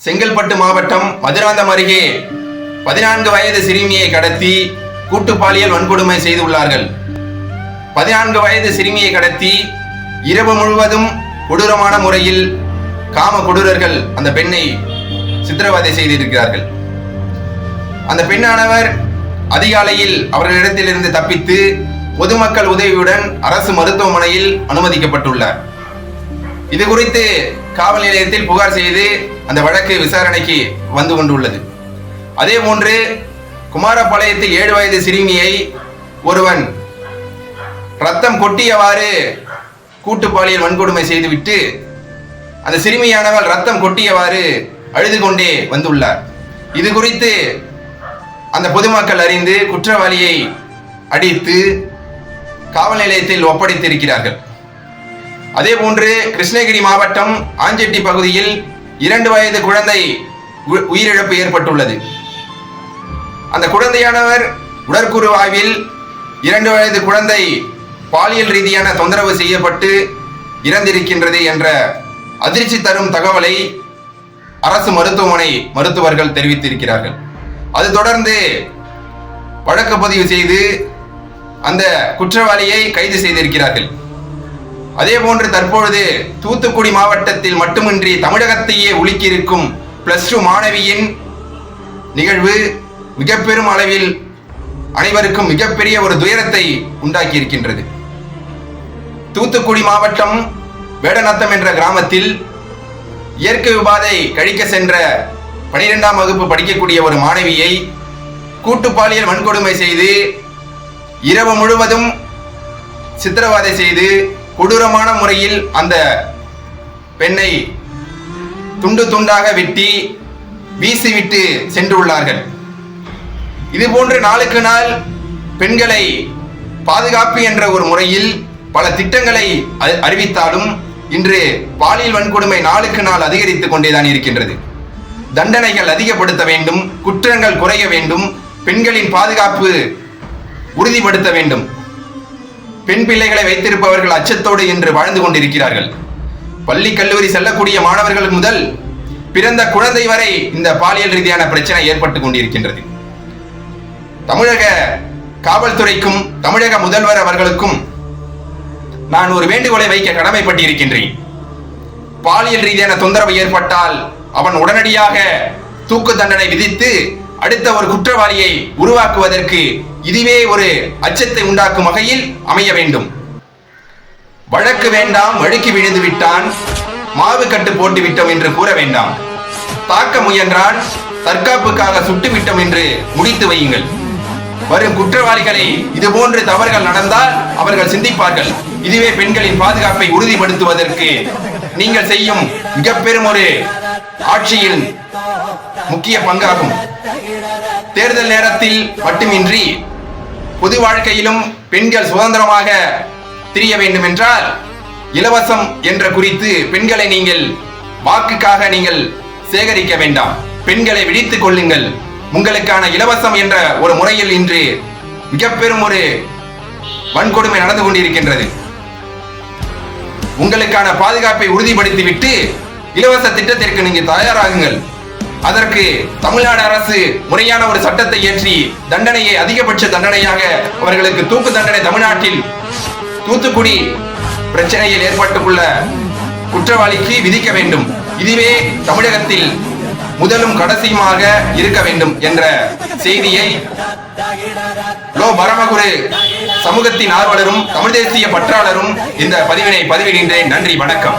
செங்கல்பட்டு மாவட்டம் மதுராந்தகம் அருகே 14 வயது சிறுமியை கடத்தி கூட்டு பாலியல் வன்கொடுமை செய்துள்ளார்கள். 14 வயது சிறுமியை கடத்தி இரவு முழுவதும் கொடூரமான முறையில் காம கொடூரர்கள் அந்த பெண்ணை சித்திரவதை செய்திருக்கிறார்கள். அந்த பெண்ணானவர் அதிகாலையில் அவர்களிடத்திலிருந்து தப்பித்து பொதுமக்கள் உதவியுடன் அரசு மருத்துவமனையில் அனுமதிக்கப்பட்டுள்ளார். இது குறித்து காவல் நிலையத்தில் புகார் செய்து அந்த வழக்கு விசாரணைக்கு வந்து கொண்டுள்ளது. அதே போன்று குமாரபாளையத்தில் 7 வயது சிறுமியை ஒருவன் ரத்தம் கொட்டியவாறு கூட்டு பாலியல் வன்கொடுமை செய்துவிட்டு அந்த சிறுமியானவள் ரத்தம் கொட்டியவாறு அழுது கொண்டே வந்துள்ளார். இது குறித்து அந்த பொதுமக்கள் அறிந்து குற்றவாளியை அடித்து காவல் நிலையத்தில் ஒப்படைத்திருக்கிறார்கள். அதே போன்று கிருஷ்ணகிரி மாவட்டம் ஆஞ்செட்டி பகுதியில் 2 வயது குழந்தை உயிரிழப்பு ஏற்பட்டுள்ளது. அந்த குழந்தையானவர் உடற்கூறு ஆய்வில் 2 வயது குழந்தை பாலியல் ரீதியான தொந்தரவு செய்யப்பட்டு இறந்திருக்கின்றது என்ற அதிர்ச்சி தரும் தகவலை அரசு மருத்துவமனை மருத்துவர்கள் தெரிவித்திருக்கிறார்கள். அது தொடர்ந்து வழக்கு பதிவு செய்து அந்த குற்றவாளியை கைது செய்திருக்கிறார்கள். அதே போன்று தற்பொழுது தூத்துக்குடி மாவட்டத்தில் மட்டுமின்றி தமிழகத்தையே உலுக்கியிருக்கும் +2 மாணவியின் நிகழ்வு மிக பெரும் அளவில் அனைவருக்கும் மிகப்பெரிய ஒரு துயரத்தை உண்டாக்கி இருக்கின்றது. தூத்துக்குடி மாவட்டம் வேடநத்தம் என்ற கிராமத்தில் இயற்கை உபாதை கழிக்க சென்ற 12ஆம் வகுப்பு படிக்கக்கூடிய ஒரு மாணவியை கூட்டு பாலியல் வன்கொடுமை செய்து இரவு முழுவதும் சித்திரவதை செய்து கொடூரமான முறையில் அந்த பெண்ணை துண்டு துண்டாக வெட்டி வீசிவிட்டு சென்றுள்ளார்கள். இதுபோன்று நாளுக்கு நாள் பெண்களை பாதுகாப்பு என்ற ஒரு முறையில் பல திட்டங்களை அறிவித்தாலும் இன்று பாலியல் வன்கொடுமை நாளுக்கு நாள் அதிகரித்துக் கொண்டேதான் இருக்கின்றது. தண்டனைகள் அதிகப்படுத்த வேண்டும், குற்றங்கள் குறைய வேண்டும், பெண்களின் பாதுகாப்பு உறுதிப்படுத்த வேண்டும். பெண் பிள்ளைகளை வைத்திருப்பவர்கள் அச்சத்தோடு இன்று வாழ்ந்து கொண்டிருக்கிறார்கள். பள்ளி கல்லூரி செல்லக்கூடிய மாணவர்கள் முதல் பிறந்த குழந்தை வரை இந்த பாலியல் ரீதியான பிரச்சனை ஏற்பட்டுக் கொண்டிருக்கின்றது. தமிழக காவல்துறைக்கும் தமிழக முதல்வர் அவர்களுக்கும் நான் ஒரு வேண்டுகோளை வைக்க கடமைப்பட்டிருக்கின்றேன். பாலியல் ரீதியான தொந்தரவு ஏற்பட்டால் அவன் உடனடியாக தூக்கு தண்டனை விதித்து அடுத்த ஒரு குற்றவாளியை உருவாக்குவதற்கு இதுவே ஒரு அச்சத்தை உண்டாக்கும் வகையில் அமைய வேண்டும். வழக்கு வேண்டாம், வழுக்கி விழுந்து விட்டான், மாவு கட்டு போட்டு விட்டோம் என்று கூற வேண்டாம். தாக்க முயன்றான், தற்காப்புக்காக சுட்டு விட்டோம் என்று முடித்து வையுங்கள். வரும் குற்றவாளிகளை இதுபோன்று தவறுகள் நடந்தால் அவர்கள் சிந்திப்பார்கள். இதுவே பெண்களின் பாதுகாப்பை உறுதிப்படுத்துவதற்கு நீங்கள் செய்யும் மிக பெரும் ஒரு ஆட்சியில் முக்கிய பங்காகும். தேர்தல் நேரத்தில் மட்டுமின்றி பொது வாழ்க்கையிலும் பெண்கள் சுதந்திரமாக திரிய வேண்டும் என்றால் இலவசம் என்ற குறித்து பெண்களை நீங்கள் வாக்குக்காக நீங்கள் சேகரிக்க வேண்டாம். பெண்களை விழித்துக் கொள்ளுங்கள். உங்களுக்கான இலவசம் என்ற ஒரு முறையில் இன்று மிக பெரும் ஒரு வன்கொடுமை நடந்து கொண்டிருக்கின்றது. உங்களுக்கான பாதுகாப்பை உறுதிப்படுத்திவிட்டு இலவச திட்டத்திற்கு நீங்கள் தயாராகுங்கள். அதற்கு தமிழ்நாடு அரசு முறையான ஒரு சட்டத்தை இயற்றி தண்டனையை அதிகபட்ச தண்டனையாக அவர்களுக்கு தூக்கு தண்டனை தமிழ்நாட்டில் தூத்துக்குடி பிரச்சனையில் ஏற்பட்டுள்ள குற்றவாளிக்கு விதிக்க வேண்டும். இதுவே தமிழகத்தில் முதலும் கடைசியுமாக இருக்க வேண்டும் என்ற செய்தியை பரமகுரு சமூகத்தின் ஆர்வலரும் தமிழ் தேசிய பற்றாளரும் இந்த பதிவினை பதிவிடுகின்றேன். நன்றி, வணக்கம்.